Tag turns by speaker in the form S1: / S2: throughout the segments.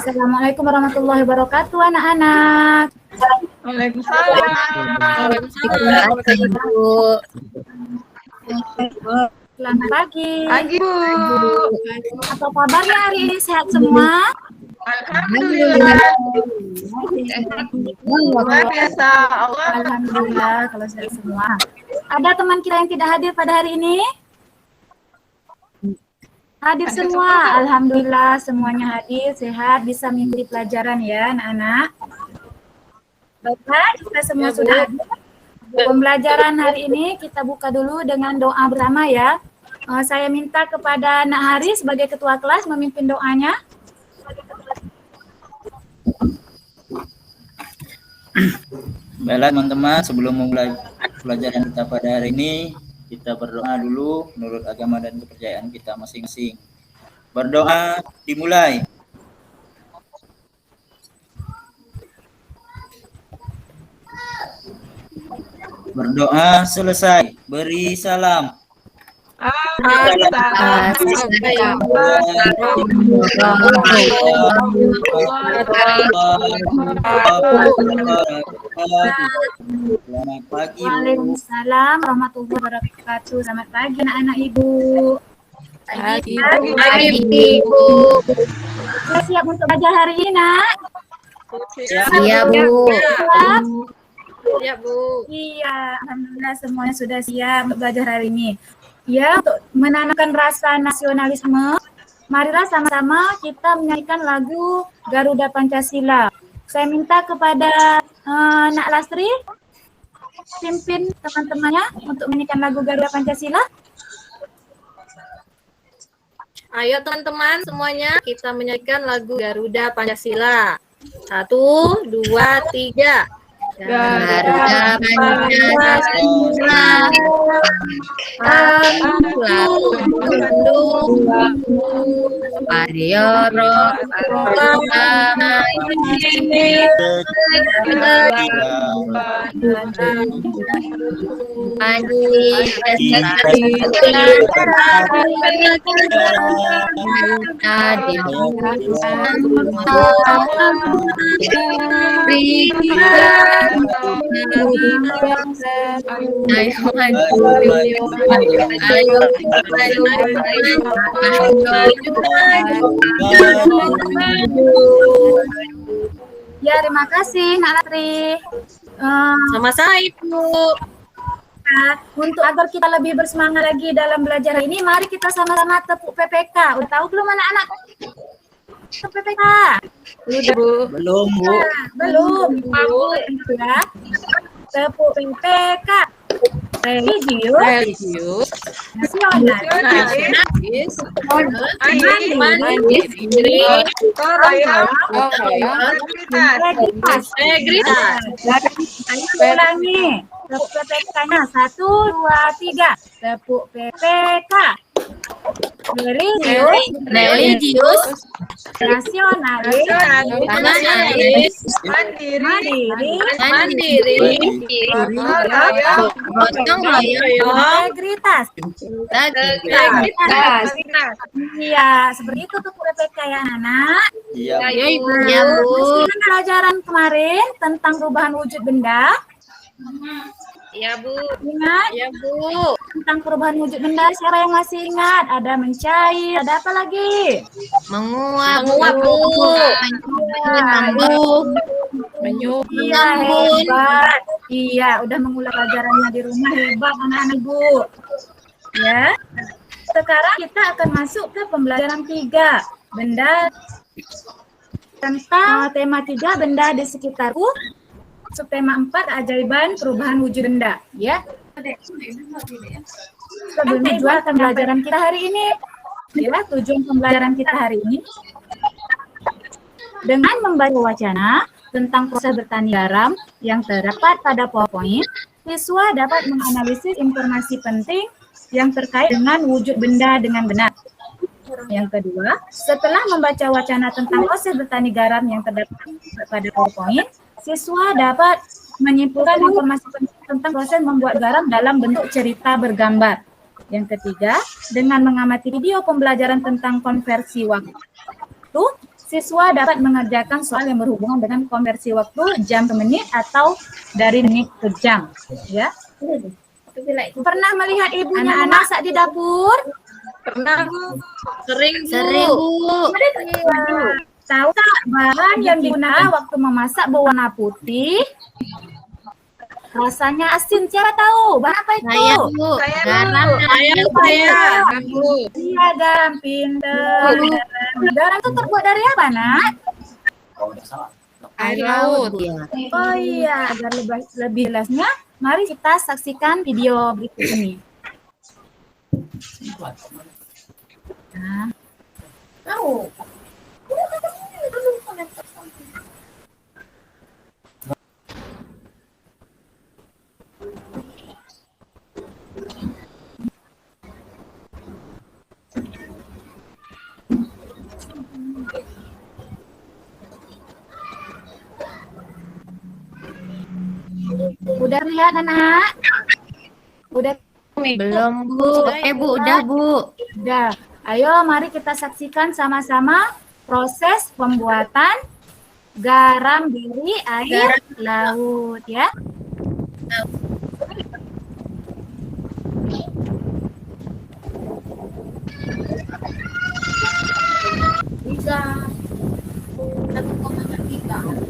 S1: Assalamualaikum warahmatullahi wabarakatuh, anak-anak.
S2: Waalaikumsalam.
S3: Ibu.
S1: Selamat pagi.
S2: Pagi, Bu.
S1: Apa kabarnya hari ini? Sehat semua?
S2: Alhamdulillah. Luar biasa. Allah.
S1: Alhamdulillah kalau sehat semua. Ada teman kita yang tidak hadir pada hari ini? Hadir semua. Alhamdulillah semuanya hadir, sehat, bisa mengikuti pelajaran ya anak-anak. Baiklah, kita semua sudah hadir. Pembelajaran hari ini kita buka dulu dengan doa bersama ya. Saya minta kepada Nak Hari sebagai ketua kelas memimpin doanya.
S4: Baiklah teman-teman, sebelum memulai pelajaran kita pada hari ini, kita berdoa dulu menurut agama dan kepercayaan kita masing-masing. Berdoa dimulai. Berdoa selesai. Beri salam. Selamat pagi.
S1: Waalaikumsalam warahmatullahi wabarakatuh. Selamat pagi anak-anak Ibu.
S3: Pagi,
S1: Ibu. Sudah siap untuk belajar hari ini, Nak?
S3: Iya, Bu.
S1: Siap?
S3: Iya, Bu.
S1: Iya, alhamdulillah semuanya sudah siap untuk belajar hari ini. Ya, untuk menanamkan rasa nasionalisme, marilah sama-sama kita menyanyikan lagu Garuda Pancasila. Saya minta kepada Nak Lastri pimpin teman-temannya untuk menyanyikan lagu Garuda Pancasila.
S3: Ayo teman-teman semuanya kita menyanyikan lagu Garuda Pancasila. 1, 2, 3. Garuda Pancasila, Parioro,
S1: Ya, terima kasih Nak Latri.
S3: Sama-sama Ibu.
S1: Untuk agar kita lebih bersemangat lagi dalam belajar ini, mari kita sama-sama tepuk PPK. Udah tahu belum anak-anak? Tepuk PPK.
S4: Belum, Bu.
S1: Belum. Ya. Tepuk PPK. Religius. Nasionalis.
S3: Mandiri.
S1: Integritas. Ayo ulangi. Tepuk PPK-nya. 1, 2, 3. Tepuk PPK. Religius. Nasionalis. Mandiri. Gotong royong. Integritas. Iya, seperti itu tuh PPK ya anak.
S4: Iya,
S3: Ya Ibu.
S1: Masih pelajaran kemarin tentang perubahan wujud benda.
S3: Ya Bu.
S1: Ingat
S3: Ya Bu.
S1: tentang perubahan wujud benda, siapa yang masih ingat? Ada mencair, ada apa lagi?
S3: Menguap Bu.
S1: Menyup. Iya, hebat. Iya, udah mengulang pelajarannya di rumah, hebat anak-anak Ibu. Ya. Sekarang kita akan masuk ke pembelajaran 3. Benda tentang tema 3 benda di sekitarku. Subtema 4 keajaiban perubahan wujud benda, ya. Sebelum dijual pembelajaran kita hari ini, inilah tujuan pembelajaran kita hari ini. Dengan membaca wacana tentang proses bertani garam yang terdapat pada PowerPoint, siswa dapat menganalisis informasi penting yang terkait dengan wujud benda dengan benar. Yang kedua, setelah membaca wacana tentang proses bertani garam yang terdapat pada PowerPoint, siswa dapat menyimpulkan informasi penting tentang proses membuat garam dalam bentuk cerita bergambar. Yang ketiga, dengan mengamati video pembelajaran tentang konversi waktu, Siswa dapat mengerjakan soal yang berhubungan dengan konversi waktu jam ke menit atau dari menit ke jam. Ya. Pernah melihat ibunya memasak di dapur?
S2: Pernah, Bu.
S3: Sering, Bu.
S5: Sering, Bu.
S1: Tahu tak bahan yang digunakan waktu memasak berwarna putih? Rasanya asin. Siapa tahu? Bahan apa itu?
S5: Saya, Bu.
S2: Saya,
S5: Garam.
S2: Bu.
S3: Saya. Bu.
S1: Iya, garam. Pinter. Garam itu terbuat dari apa, Nak?
S3: Air laut.
S5: Ya.
S1: Oh iya, agar lebih jelasnya, mari kita saksikan video berikut ini. Nah, tahu. Udah lihat, anak? Udah.
S5: Belum, Bu. Bu, udah, Bu.
S1: Udah. Ayo, mari kita saksikan sama-sama proses pembuatan garam dari air laut, ya. Tiga. 1,3.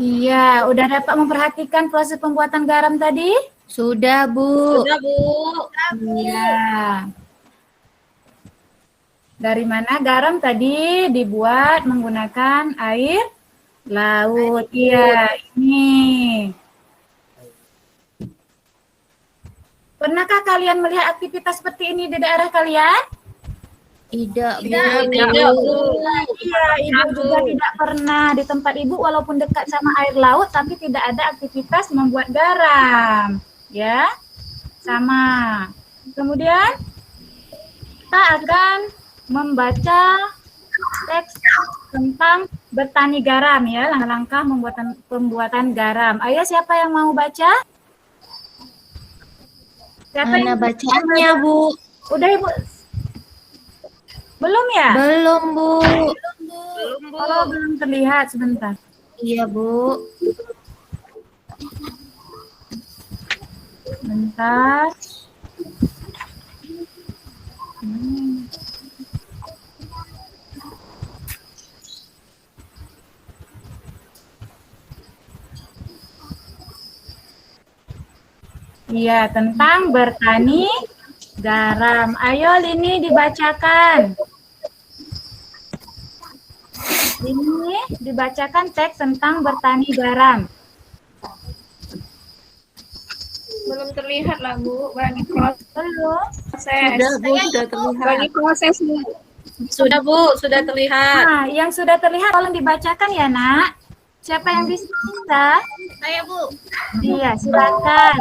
S1: Iya, udah dapat memperhatikan proses pembuatan garam tadi?
S5: Sudah, Bu.
S3: Sudah, Bu.
S1: Iya. Dari mana garam tadi dibuat menggunakan air laut? Iya, ini. Pernahkah kalian melihat aktivitas seperti ini di daerah kalian?
S5: Tidak, Bu.
S3: Tidak, Bu.
S1: Iya, ibu juga tidak pernah di tempat ibu walaupun dekat sama air laut tapi tidak ada aktivitas membuat garam. Ya, sama. Kemudian kita akan membaca teks tentang bertani garam ya, langkah-langkah pembuatan garam. Ayo siapa yang mau baca? Siapa
S5: Mana
S1: yang
S5: bacaannya, Bu?
S1: Udah Ibu? Belum ya?
S5: Belum, Bu.
S3: Belum, Bu.
S1: Oh, belum terlihat sebentar.
S5: Iya, Bu.
S1: Bentar. Iya, tentang bertani garam. Ayo Lini dibacakan. Ini dibacakan teks tentang bertani garam.
S2: Belum terlihat lah, Bu. Bagi
S1: Belum?
S2: proses.
S5: Sudah, Bu. Sudah terlihat.
S2: Bagi proses, Bu.
S3: Sudah, Bu. Sudah terlihat.
S1: Nah, yang sudah terlihat tolong dibacakan ya, Nak. Siapa yang bisa?
S3: Saya, Bu.
S1: Iya, silakan.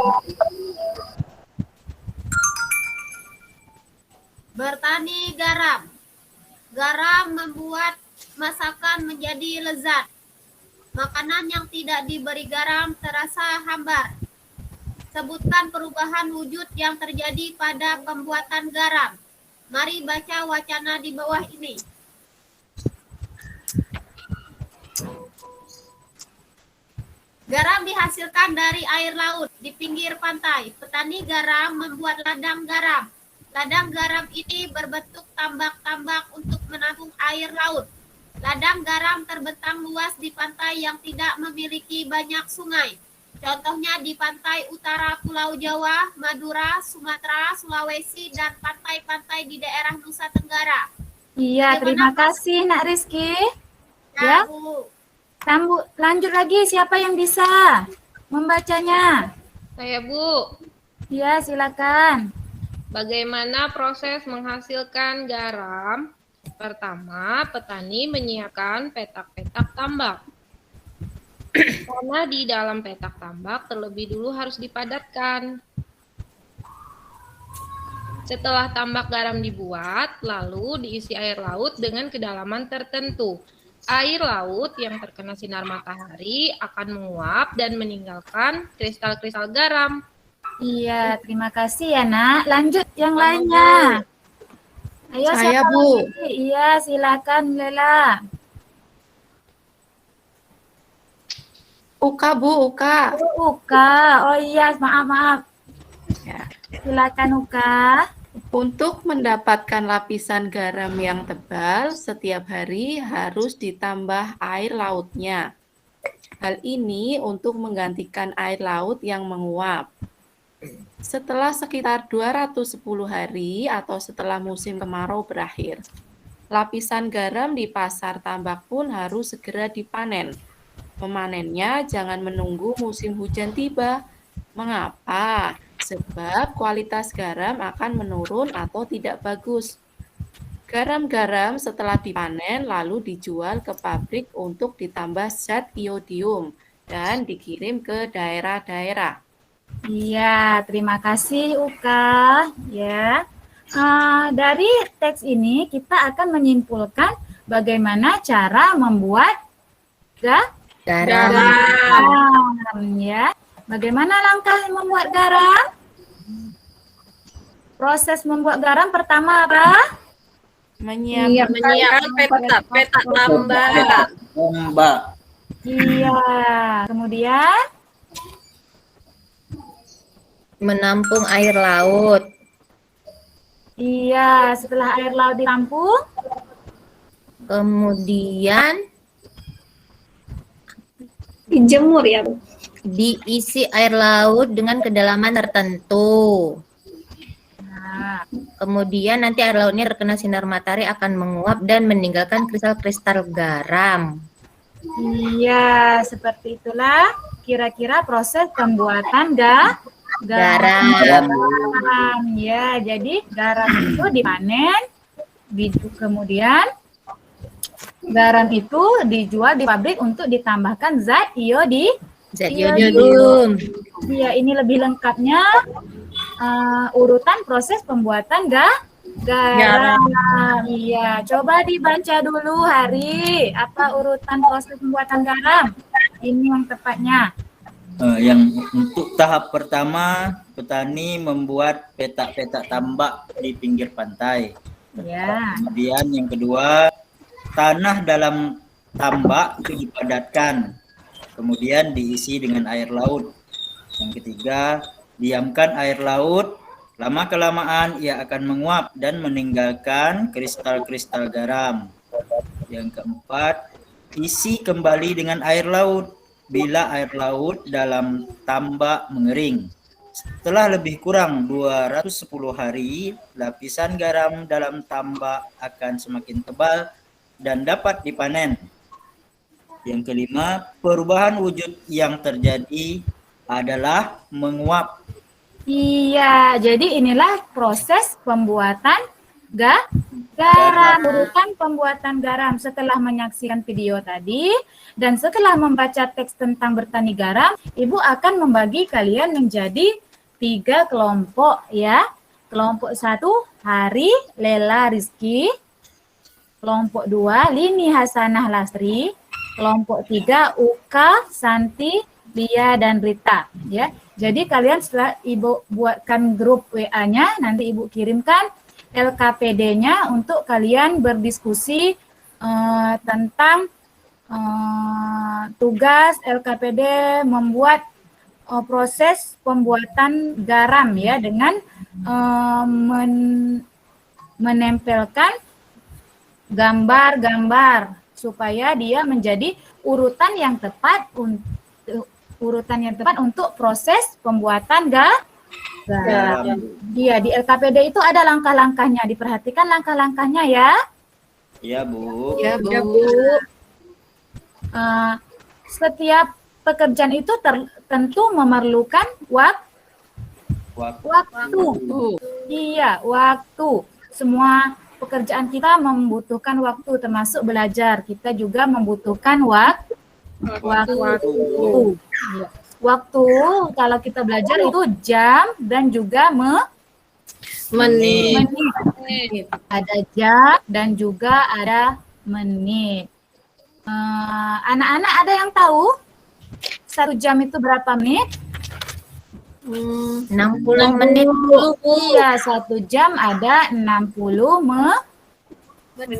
S6: Bertani garam. Garam membuat masakan menjadi lezat. Makanan yang tidak diberi garam terasa hambar. Sebutkan perubahan wujud yang terjadi pada pembuatan garam. Mari baca wacana di bawah ini. Garam dihasilkan dari air laut di pinggir pantai. Petani garam membuat ladang garam. Ladang garam ini berbentuk tambak-tambak untuk menampung air laut. Ladang garam terbentang luas di pantai yang tidak memiliki banyak sungai. Contohnya di pantai utara Pulau Jawa, Madura, Sumatera, Sulawesi, dan pantai-pantai di daerah Nusa Tenggara.
S1: Iya, terima kasih Nak Rizky. Ya.
S6: Bu.
S1: Lanjut lagi, siapa yang bisa membacanya?
S2: Saya, Bu.
S1: Ya, silakan.
S2: Bagaimana proses menghasilkan garam? Pertama, petani menyiapkan petak-petak tambak. Karena di dalam petak tambak terlebih dulu harus dipadatkan. Setelah tambak garam dibuat, lalu diisi air laut dengan kedalaman tertentu. Air laut yang terkena sinar matahari akan menguap dan meninggalkan kristal-kristal garam.
S1: Iya, terima kasih ya Nak. Lanjut yang lainnya. Ayo
S5: Saya,
S1: siapa
S5: Bu.
S1: lagi? Iya, silakan Lela.
S5: Uka, Bu, Uka.
S1: Uka. Oh iya, maaf.
S5: Ya.
S1: Silakan Uka.
S5: Untuk mendapatkan lapisan garam yang tebal, setiap hari harus ditambah air lautnya. Hal ini untuk menggantikan air laut yang menguap. Setelah sekitar 210 hari atau setelah musim kemarau berakhir, lapisan garam di pasar tambak pun harus segera dipanen. Memanennya jangan menunggu musim hujan tiba. Mengapa? Sebab kualitas garam akan menurun atau tidak bagus. Garam-garam setelah dipanen lalu dijual ke pabrik untuk ditambah zat iodium dan dikirim ke daerah-daerah.
S1: Iya, terima kasih Uka. Ya, dari teks ini kita akan menyimpulkan bagaimana cara membuat garam. Ya, bagaimana langkah membuat garam? Proses membuat garam pertama apa?
S3: Menyiapkan petak tambak.
S4: Tambak.
S1: Iya, kemudian
S5: Menampung air laut.
S1: iya, setelah air laut ditampung,
S5: Kemudian
S2: Dijemur ya, Bu.
S5: diisi air laut dengan kedalaman tertentu.
S1: nah,
S5: Kemudian nanti air lautnya terkena sinar matahari akan menguap dan meninggalkan kristal-kristal garam.
S1: iya, seperti itulah kira-kira proses pembuatan garam. Ya, jadi garam itu dipanen, kemudian garam itu dijual di pabrik untuk ditambahkan zat
S5: Zat
S1: iodium.
S5: iodium.
S1: Iya, ini lebih lengkapnya urutan proses pembuatan garam. Iya, coba dibaca dulu Hari, apa urutan proses pembuatan garam? Ini yang tepatnya.
S4: Yang untuk tahap pertama, petani membuat petak-petak tambak di pinggir pantai.
S1: Ya.
S4: Kemudian yang kedua, tanah dalam tambak itu dipadatkan. Kemudian diisi dengan air laut. Yang ketiga, diamkan air laut. Lama-kelamaan ia akan menguap dan meninggalkan kristal-kristal garam. Yang keempat, isi kembali dengan air laut bila air laut dalam tambak mengering. Setelah lebih kurang 210 hari, lapisan garam dalam tambak akan semakin tebal dan dapat dipanen. Yang kelima, perubahan wujud yang terjadi adalah menguap.
S1: Iya, jadi inilah proses pembuatan garam, urutan pembuatan garam. Setelah menyaksikan video tadi dan setelah membaca teks tentang bertani garam, Ibu akan membagi kalian menjadi 3 kelompok ya. Kelompok 1, Hari, Lela, Rizky. Kelompok 2, Lini, Hasanah, Lasri. Kelompok 3, Uka, Santi, Lia, dan Rita. Ya, jadi kalian setelah Ibu buatkan grup WA-nya, nanti Ibu kirimkan LKPD-nya untuk kalian berdiskusi tentang tugas LKPD membuat proses pembuatan garam ya dengan menempelkan gambar-gambar supaya dia menjadi urutan yang tepat untuk proses pembuatan garam. Iya, di LKPD itu ada langkah-langkahnya. Diperhatikan langkah-langkahnya ya.
S4: Iya, Bu.
S5: Ya, Bu.
S1: Setiap pekerjaan itu tentu memerlukan waktu. Iya, waktu. Semua pekerjaan kita membutuhkan waktu, termasuk belajar. Kita juga membutuhkan waktu. Waktu kalau kita belajar itu jam dan juga menit. Ada jam dan juga ada menit. Anak-anak ada yang tahu 1 jam itu berapa menit?
S3: 60 menit dulu, Bu.
S1: Iya, 1 jam ada 60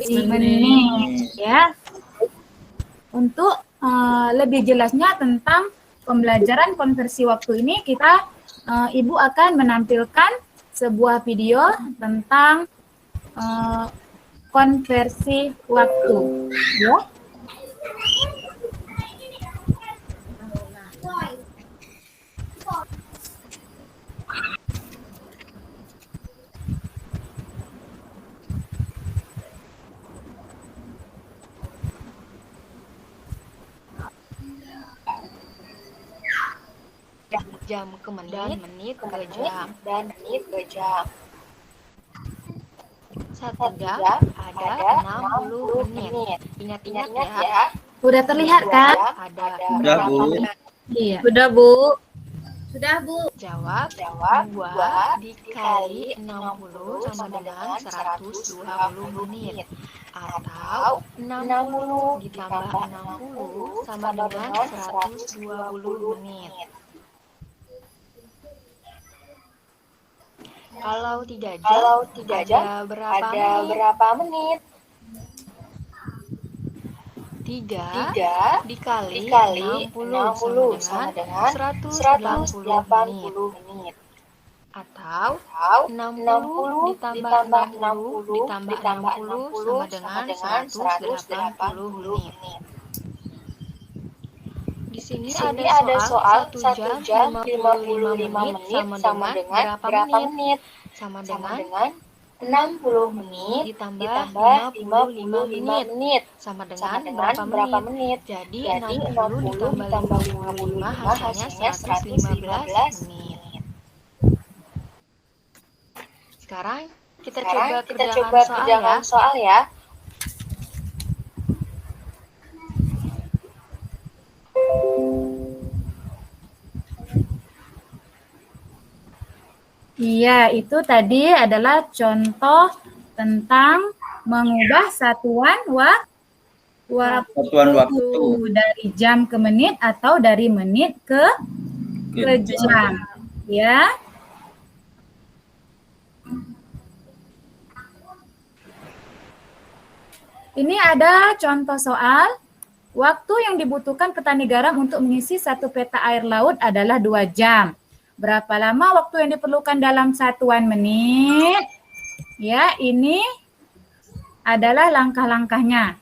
S1: menit ya. Untuk lebih jelasnya tentang pembelajaran konversi waktu ini, Ibu akan menampilkan sebuah video tentang konversi waktu ya.
S7: Jam ke menit, menit ke jam, dan menit ke jam. 1 jam ada 60 menit. Ingat-ingat ya.
S1: Udah terlihat kan?
S7: Ada
S4: Udah, Bu.
S1: Iya.
S3: Sudah, Bu.
S6: Sudah, Bu.
S7: Jawab 2 dikali 60 sama dengan 120 menit. Atau 60 ditambah 60 sama dengan 120 menit. Kalau 3 jam, ada berapa menit? 3 dikali 60 sama dengan 180 menit. Atau 60 ditambah 60 sama dengan 180 menit. Di sini ada soal 1 jam 55 menit sama dengan berapa menit? Sama dengan 60 menit ditambah 55 menit sama dengan berapa menit? Jadi 60 ditambah 55 hasilnya 115 menit. Sekarang kita coba kerjakan soal ya.
S1: Iya, itu tadi adalah contoh tentang mengubah satuan waktu dari jam ke menit atau dari menit ke jam. Ya. Ini ada contoh soal. Waktu yang dibutuhkan petani garam untuk mengisi 1 peta air laut adalah 2 jam. Berapa lama waktu yang diperlukan dalam satuan menit? Ya, ini adalah langkah-langkahnya.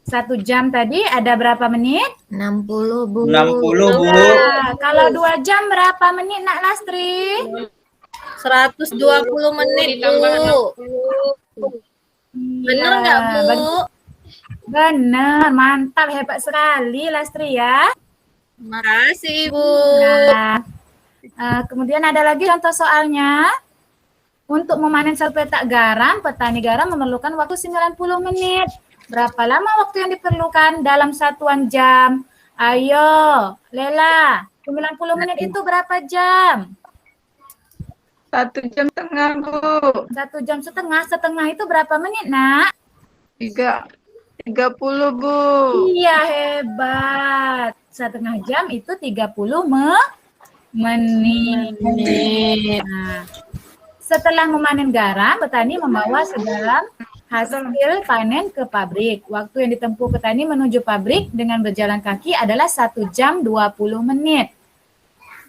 S1: 1 jam tadi ada berapa menit?
S3: 60, Bu.
S4: 60, Bu.
S1: Nah, kalau 2 jam berapa menit, Nak Lastri?
S3: 120 menit, Bu. Bener nggak, Bu?
S1: Benar, mantap, hebat sekali Lastri ya.
S3: Makasih, Ibu.
S1: Nah, kemudian ada lagi contoh soalnya. Untuk memanen 1 petak garam, petani garam memerlukan waktu 90 menit. Berapa lama waktu yang diperlukan dalam satuan jam? Ayo, Lela, 90 menit itu berapa jam?
S8: 1 jam setengah, Bu.
S1: 1 jam setengah. Setengah itu berapa menit, Nak?
S8: 30, Bu.
S1: Iya, hebat. Setengah jam itu 30 menit. Nah, setelah memanen garam, petani membawa sedalam Hasil panen ke pabrik. Waktu yang ditempuh petani menuju pabrik dengan berjalan kaki adalah 1 jam 20 menit.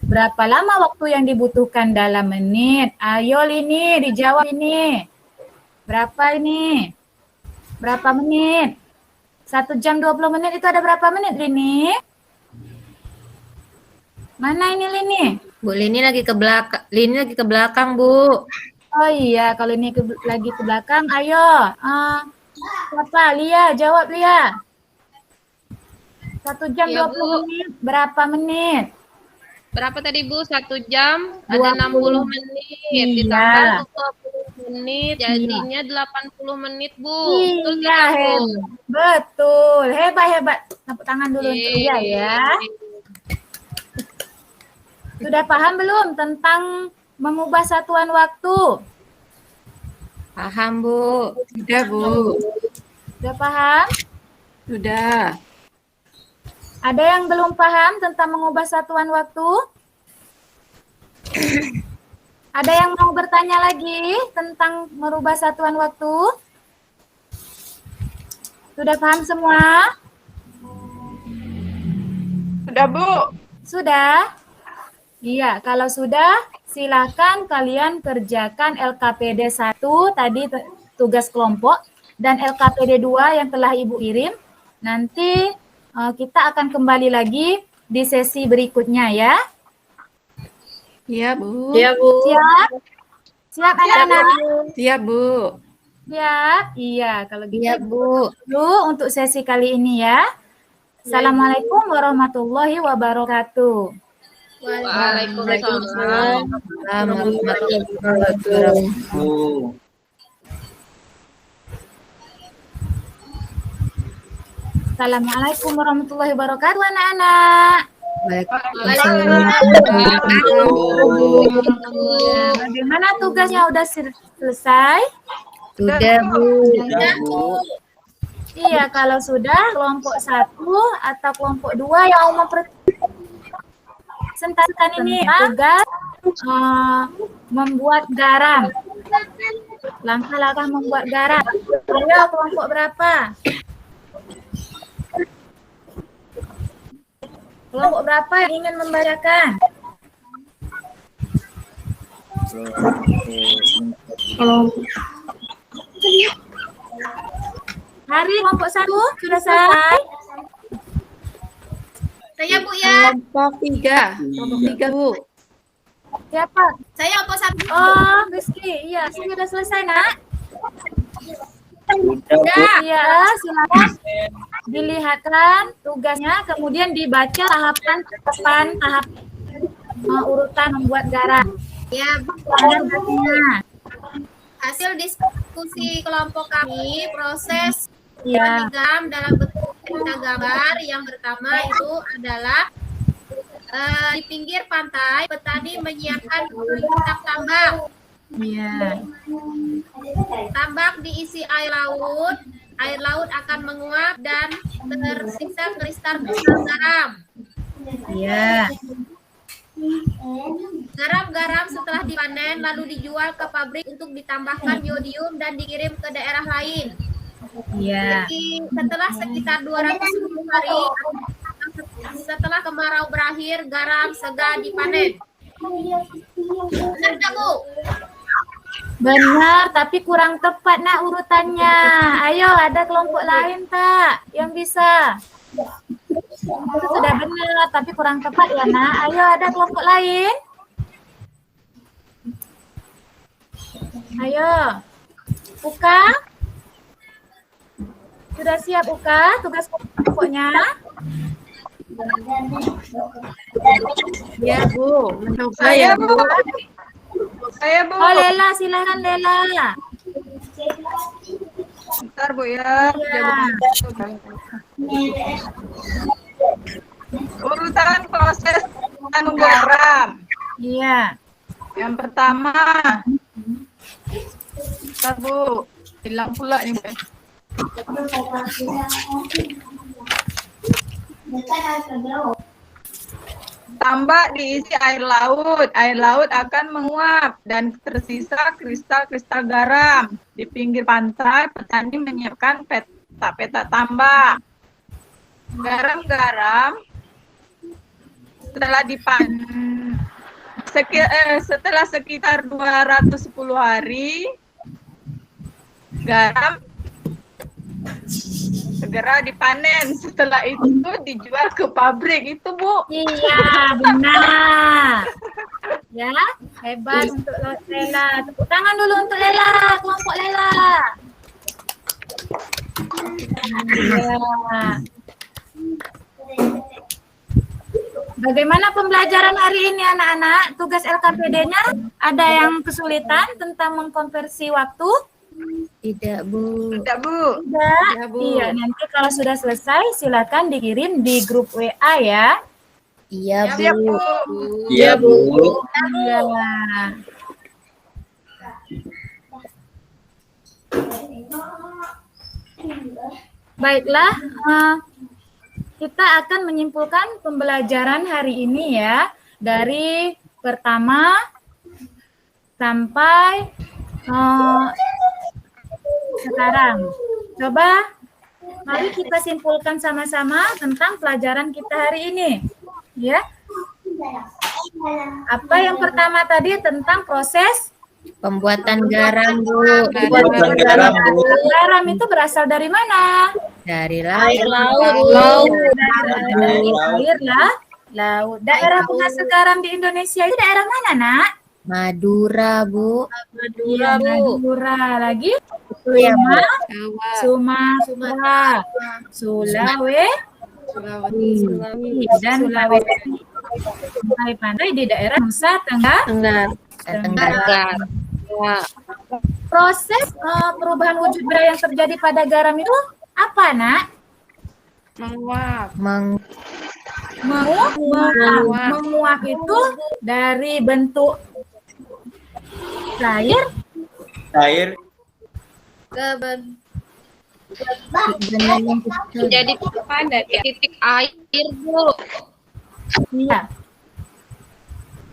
S1: Berapa lama waktu yang dibutuhkan dalam menit? Ayo Lini, dijawab ini. Berapa ini? Berapa menit? 1 jam 20 menit itu ada berapa menit, Lini? Mana ini Lini?
S3: Bu Lini lagi ke belakang. Lini lagi ke belakang, Bu.
S1: Oh iya, kalau ini lagi ke belakang, ayo. Siapa? Lia, jawab Lia. 1 jam
S2: Iya,
S1: 20
S2: Bu.
S1: menit, berapa menit?
S2: Berapa tadi Bu? 1 jam ada
S1: 20.
S2: 60 menit.
S1: Iya.
S2: Ditambah 20 menit jadinya 80 menit Bu. Betul
S1: Iya,
S2: tidak, Bu?
S1: betul. Hebat. Tepuk tangan dulu untuk Lia ya. Sudah paham belum tentang mengubah satuan waktu?
S3: Paham, Bu.
S5: Sudah, Bu.
S1: Sudah paham?
S5: Sudah.
S1: Ada yang belum paham tentang mengubah satuan waktu? Ada yang mau bertanya lagi tentang merubah satuan waktu? Sudah paham semua?
S8: Sudah, Bu.
S1: Sudah? Iya, kalau sudah silakan kalian kerjakan LKPD 1 tadi tugas kelompok dan LKPD 2 yang telah Ibu kirim. Nanti kita akan kembali lagi di sesi berikutnya ya.
S5: Iya, Bu.
S3: Iya, Bu.
S1: Siap? Siap anak-anak?
S5: Siap, Bu.
S1: Siap? Iya, kalau gitu
S3: Iya, Bu.
S1: dulu untuk sesi kali ini ya. Assalamualaikum warahmatullahi wabarakatuh.
S2: Waalaikumsalam.
S3: Warahmatullahi wabarakatuh.
S4: Bu.
S1: Assalamualaikum warahmatullahi wabarakatuh anak-anak. Bagaimana tugasnya udah selesai?
S3: Sudah, Bu.
S4: Sudah, Bu.
S1: Iya, kalau sudah kelompok 1 atau kelompok 2 yang mempresentasikan ini tugas membuat garam. Langkah-langkah membuat garam. Ayo kelompok berapa? Kelompok berapa yang ingin membacakan? Hari kelompok 1 sudah selesai?
S6: Saya Bu ya.
S5: Kelompok 3. Kelompok 3, Bu.
S1: Siapa?
S6: Saya kelompok 1.
S1: Oh, Rizky. Iya, sudah selesai, Nak.
S4: Sudah, Bu.
S1: Iya, silakan dilihatkan tugasnya, kemudian dibaca tahapan tahap urutan membuat garam.
S6: Ya, Bu. Hasil diskusi kelompok kami, proses
S1: Iya.
S6: garam dalam bentuk cerita gambar. Yang pertama itu adalah di pinggir pantai, petani menyiapkan kotak tambak.
S1: Iya.
S6: Tambak diisi air laut akan menguap dan tersisa kristal garam.
S1: Iya.
S6: Garam-garam setelah dipanen lalu dijual ke pabrik untuk ditambahkan yodium dan dikirim ke daerah lain.
S1: Iya.
S6: Jadi setelah sekitar 210 hari setelah kemarau berakhir, garam segar dipanen. Benar tak, Bu?
S1: Benar, tapi kurang tepat nak urutannya. Ayo, ada kelompok lain tak yang bisa? Itu sudah benar, tapi kurang tepat ya nak. Ayo, ada kelompok lain? Ayo, Uka? Sudah siap Uka? Tugas kelompoknya?
S5: Ya, Bu. Mencoba
S8: Saya,
S5: ya,
S8: Bu.
S5: Bu.
S8: Saya, Bu.
S1: Oh, Lela, silakan Lela.
S8: Bentar, Bu ya.
S1: Ya.
S8: Urutan proses membuat garam.
S1: Iya.
S8: Yang pertama. Bentar, Bu. Hilang pula nih, Bu. tambak diisi air laut. Air laut akan menguap dan tersisa kristal-kristal garam. Di pinggir pantai, petani menyiapkan peta tambak. Garam-garam setelah setelah sekitar 210 hari, garam segera dipanen. Setelah itu dijual ke pabrik itu, Bu.
S1: Iya, benar. Ya, hebat untuk Lela. Tepuk tangan dulu untuk Lela, kelompok Lela. Ya. Bagaimana pembelajaran hari ini anak-anak? Tugas LKPD-nya ada yang kesulitan tentang mengkonversi waktu?
S3: Tidak, Bu.
S8: Tidak, Bu.
S1: Tidak.
S5: Ya, Bu.
S1: Iya, nanti kalau sudah selesai silakan dikirim di grup WA ya.
S3: Iya,
S8: Siap,
S3: Bu.
S8: Bu.
S4: Iya, Bu.
S1: Iya. Baiklah, kita akan menyimpulkan pembelajaran hari ini ya, dari pertama sampai sekarang. Coba mari kita simpulkan sama-sama tentang pelajaran kita hari ini. Ya. Apa yang pertama tadi tentang proses
S3: Pembuatan garam, Bu.
S4: Pembuatan garam, Bu.
S1: garam itu berasal dari mana?
S3: Dari
S2: Air
S3: laut.
S2: laut.
S1: Dari air lah, laut. Daerah penghasil garam di Indonesia itu daerah mana, Nak?
S3: Madura, Bu.
S1: Iya, Madura. Lagi?
S3: Iya, Bu.
S1: Sumatera, Sulawesi, dan Sulawesi. Pantai-pantai di daerah Nusa Tenggara.
S3: Tenggara.
S1: Proses perubahan wujud benda yang terjadi pada garam itu apa, Nak?
S5: Menguap.
S1: Menguap itu dari bentuk cair
S4: Air
S2: Menjadi pada titik air, Bu.
S1: iya.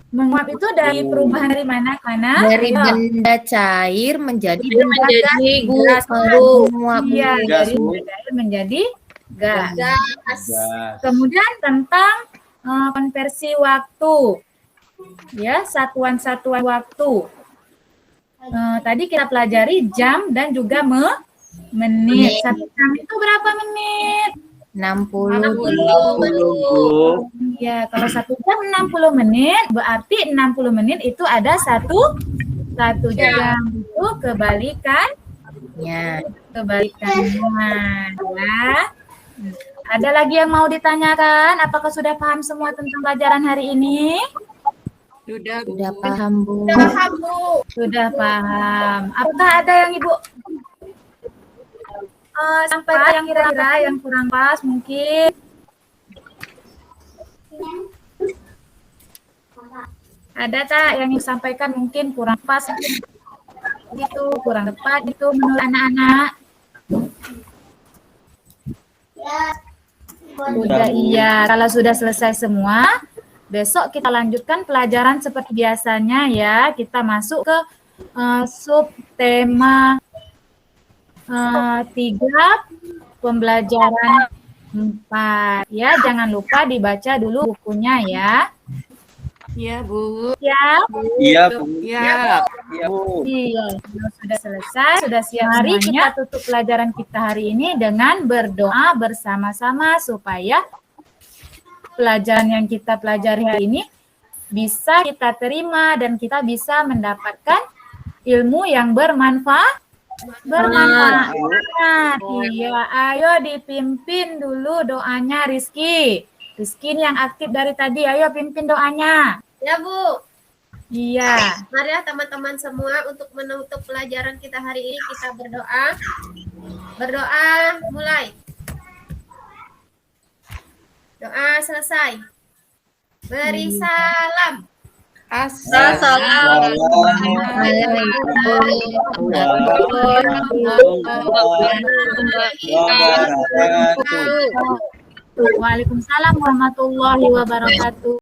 S1: Menguap itu dari perubahan dari mana ke mana?
S3: Dari
S1: Ayo.
S3: benda cair menjadi benda
S2: menjadi
S3: gas,
S2: Bu.
S3: menguap.
S1: Iya,
S4: Gas,
S1: dari
S4: Bu.
S1: benda cair menjadi gas.
S4: gas.
S1: Kemudian tentang konversi waktu, ya, satuan-satuan waktu. Tadi kita pelajari jam dan juga menit. 1 jam itu berapa menit?
S3: 60.
S4: Bu.
S1: Ya, kalau 1 jam 60 menit, berarti 60 menit itu ada satu jam. Itu kebalikannya. Ya. Ada lagi yang mau ditanyakan? Apakah sudah paham semua tentang pelajaran hari ini?
S5: Sudah, Bu.
S3: Sudah paham, Bu.
S1: Sudah paham. Apakah ada yang Ibu sampai yang kira-kira yang kurang pas mungkin? Ada tak yang disampaikan mungkin kurang pas gitu, kurang tepat gitu menurut anak-anak? Udah, iya. Kalau sudah selesai semua, besok kita lanjutkan pelajaran seperti biasanya ya. Kita masuk ke subtema 3 pembelajaran 4 ya. Jangan lupa dibaca dulu bukunya ya.
S5: Iya, Bu.
S1: Siap?
S4: Iya, Bu.
S5: Ya.
S4: Iya, Bu.
S1: Iya, sudah selesai, sudah siap. Mari kita tutup pelajaran kita hari ini dengan berdoa bersama-sama supaya pelajaran yang kita pelajari hari ini bisa kita terima dan kita bisa mendapatkan ilmu yang bermanfaat. Iya, ayo dipimpin dulu doanya Rizky. Rizky ini yang aktif dari tadi, ayo pimpin doanya.
S6: Ya, Bu.
S1: Iya.
S6: Mari ya teman-teman semua untuk menutup pelajaran kita hari ini kita berdoa. Berdoa mulai. Doa selesai. Beri salam.
S1: Waalaikumsalam warahmatullahi wabarakatuh.